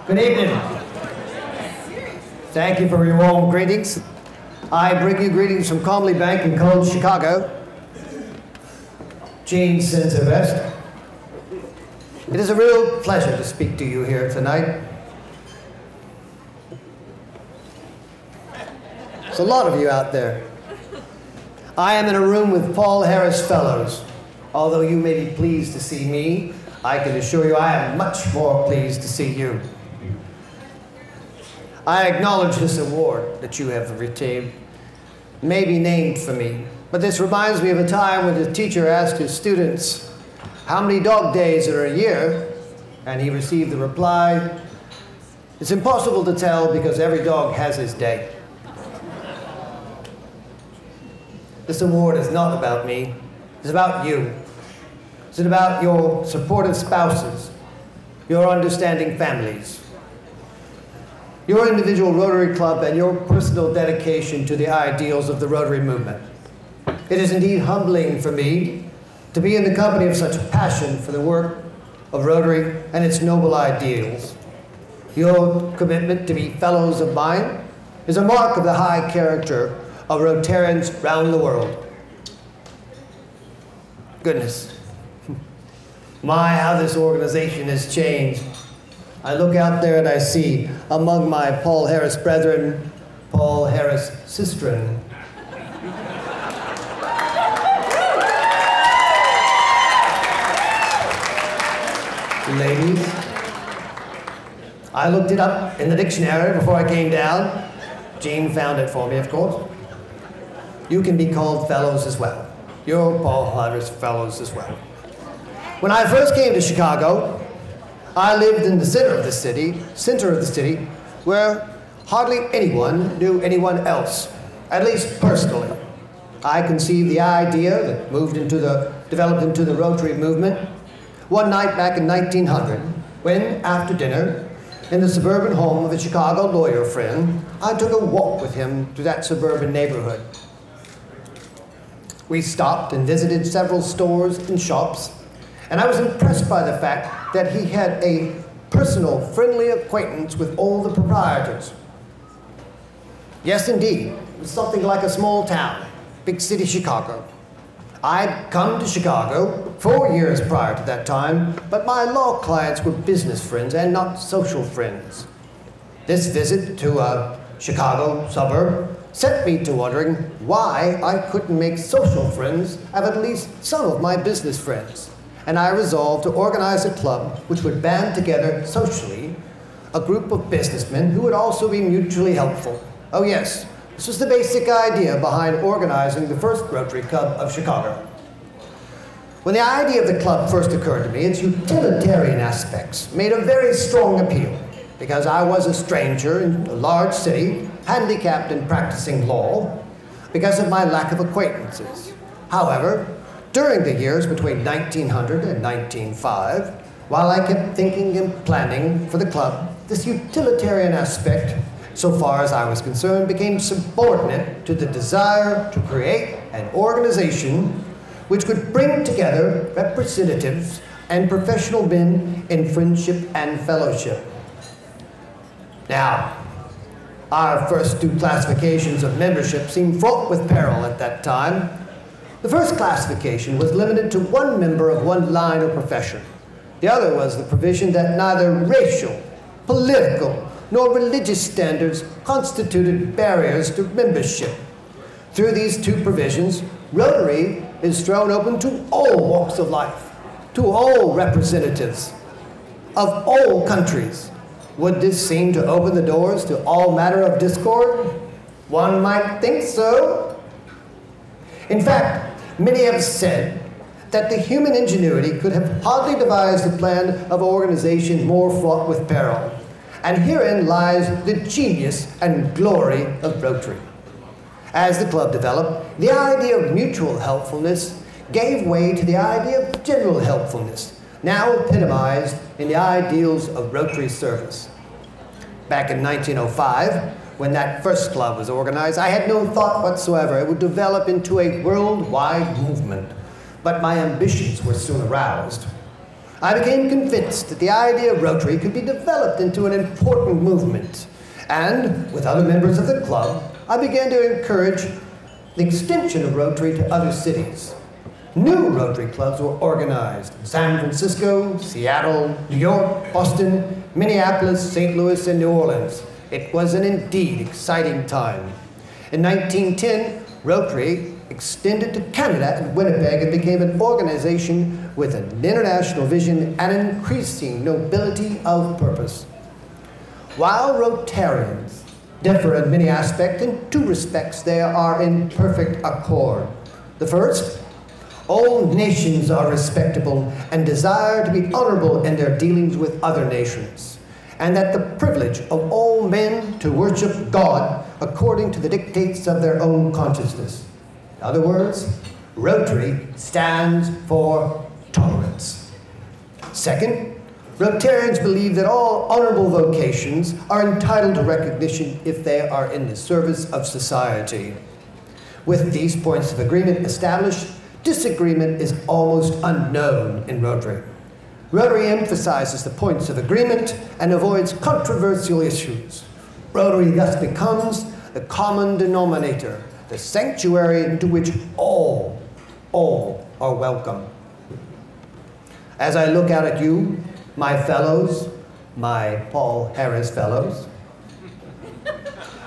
Good evening. Thank you for your warm greetings. I bring you greetings from Comley Bank in cold Chicago. Jean sends her best. It is a real pleasure to speak to you here tonight. There's a lot of you out there. I am in a room with Paul Harris Fellows. Although you may be pleased to see me, I can assure you I am much more pleased to see you. I acknowledge this award that you have received may be named for me, but this reminds me of a time when the teacher asked his students, how many dog days are a year? And he received the reply, it's impossible to tell because every dog has his day. This award is not about me, it's about you. It's about your supportive spouses, your understanding families, your individual Rotary Club, and your personal dedication to the ideals of the Rotary movement. It is indeed humbling for me to be in the company of such passion for the work of Rotary and its noble ideals. Your commitment to be fellows of mine is a mark of the high character of Rotarians around the world. Goodness, my, how this organization has changed. I look out there and I see among my Paul Harris brethren, Paul Harris sistren. Ladies, I looked it up in the dictionary before I came down. Jean found it for me, of course. You can be called fellows as well. You're Paul Harris Fellows as well. When I first came to Chicago, I lived in the center of the city, where hardly anyone knew anyone else, at least personally. I conceived the idea that developed into the Rotary movement one night back in 1900, when, after dinner, in the suburban home of a Chicago lawyer friend, I took a walk with him through that suburban neighborhood. We stopped and visited several stores and shops, and I was impressed by the fact that he had a personal, friendly acquaintance with all the proprietors. Yes, indeed, it was something like a small town, big city Chicago. I'd come to Chicago 4 years prior to that time, but my law clients were business friends and not social friends. This visit to a Chicago suburb set me to wondering why I couldn't make social friends of at least some of my business friends. And I resolved to organize a club which would band together socially a group of businessmen who would also be mutually helpful. Oh yes, this was the basic idea behind organizing the first Rotary Club of Chicago. When the idea of the club first occurred to me, its utilitarian aspects made a very strong appeal, because I was a stranger in a large city, handicapped in practicing law, because of my lack of acquaintances. However, during the years between 1900 and 1905, while I kept thinking and planning for the club, this utilitarian aspect, so far as I was concerned, became subordinate to the desire to create an organization which could bring together representatives and professional men in friendship and fellowship. Now, our first two classifications of membership seemed fraught with peril at that time. The first classification was limited to one member of one line or profession. The other was the provision that neither racial, political, nor religious standards constituted barriers to membership. Through these two provisions, Rotary is thrown open to all walks of life, to all representatives of all countries. Would this seem to open the doors to all manner of discord? One might think so. In fact, many have said that the human ingenuity could have hardly devised a plan of organization more fraught with peril. And herein lies the genius and glory of Rotary. As the club developed, the idea of mutual helpfulness gave way to the idea of general helpfulness, now epitomized in the ideals of Rotary service. Back in 1905, when that first club was organized, I had no thought whatsoever it would develop into a worldwide movement, but my ambitions were soon aroused. I became convinced that the idea of Rotary could be developed into an important movement. And with other members of the club, I began to encourage the extension of Rotary to other cities. New Rotary clubs were organized in San Francisco, Seattle, New York, Boston, Minneapolis, St. Louis, and New Orleans. It was an indeed exciting time. In 1910, Rotary extended to Canada and Winnipeg and became an organization with an international vision and increasing nobility of purpose. While Rotarians differ in many aspects, in two respects they are in perfect accord. The first, all nations are respectable and desire to be honorable in their dealings with other nations, and that the privilege of all men to worship God according to the dictates of their own consciousness. In other words, Rotary stands for tolerance. Second, Rotarians believe that all honorable vocations are entitled to recognition if they are in the service of society. With these points of agreement established, disagreement is almost unknown in Rotary. Rotary emphasizes the points of agreement and avoids controversial issues. Rotary thus becomes the common denominator, the sanctuary into which all are welcome. As I look out at you, my fellows, my Paul Harris fellows,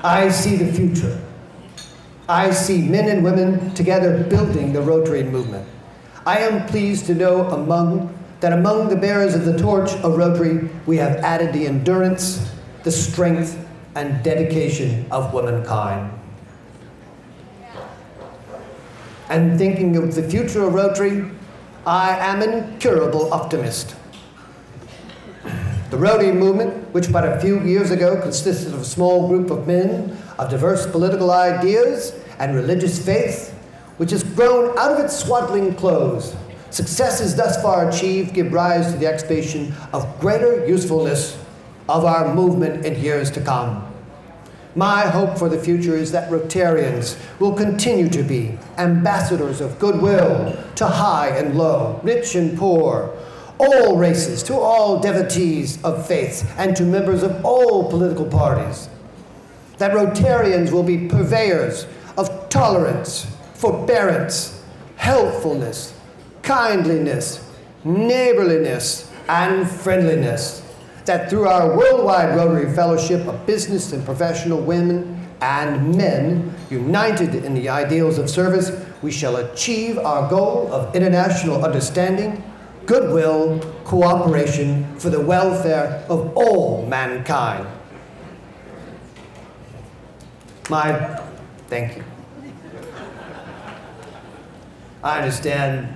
I see the future. I see men and women together building the Rotary movement. I am pleased to know that among the bearers of the torch of Rotary, we have added the endurance, the strength, and dedication of womankind. And thinking of the future of Rotary, I am an incurable optimist. The Rotary movement, which but a few years ago consisted of a small group of men of diverse political ideas and religious faith, which has grown out of its swaddling clothes. Successes thus far achieved give rise to the expectation of greater usefulness of our movement in years to come. My hope for the future is that Rotarians will continue to be ambassadors of goodwill to high and low, rich and poor, all races, to all devotees of faith, and to members of all political parties. That Rotarians will be purveyors of tolerance, forbearance, helpfulness, kindliness, neighborliness, and friendliness. That through our worldwide Rotary Fellowship of business and professional women and men united in the ideals of service, we shall achieve our goal of international understanding, goodwill, cooperation for the welfare of all mankind. Thank you. I understand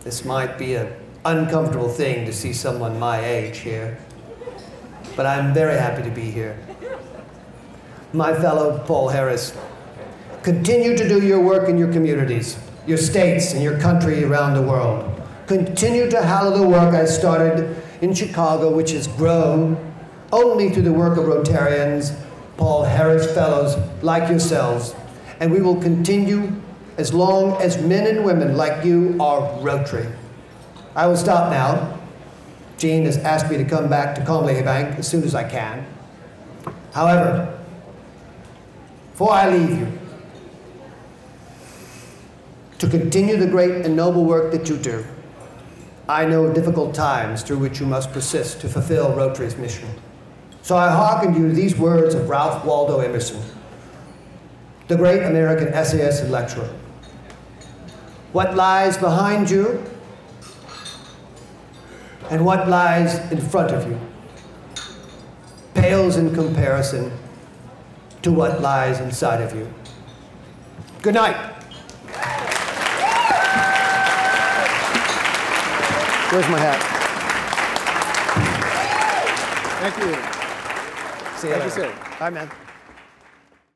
this might be an uncomfortable thing to see someone my age here, but I'm very happy to be here. My fellow Paul Harris, continue to do your work in your communities, your states, and your country around the world. Continue to hallow the work I started in Chicago, which has grown only through the work of Rotarians, Paul Harris Fellows like yourselves, and we will continue as long as men and women like you are Rotary. I will stop now. Jean has asked me to come back to Comley Bank as soon as I can. However, before I leave you, to continue the great and noble work that you do, I know difficult times through which you must persist to fulfill Rotary's mission. So I hearken you to these words of Ralph Waldo Emerson, the great American essayist and lecturer. What lies behind you and what lies in front of you pales in comparison to what lies inside of you. Good night. Where's my hat? Thank you. See you later. Thank you, sir. Bye, man.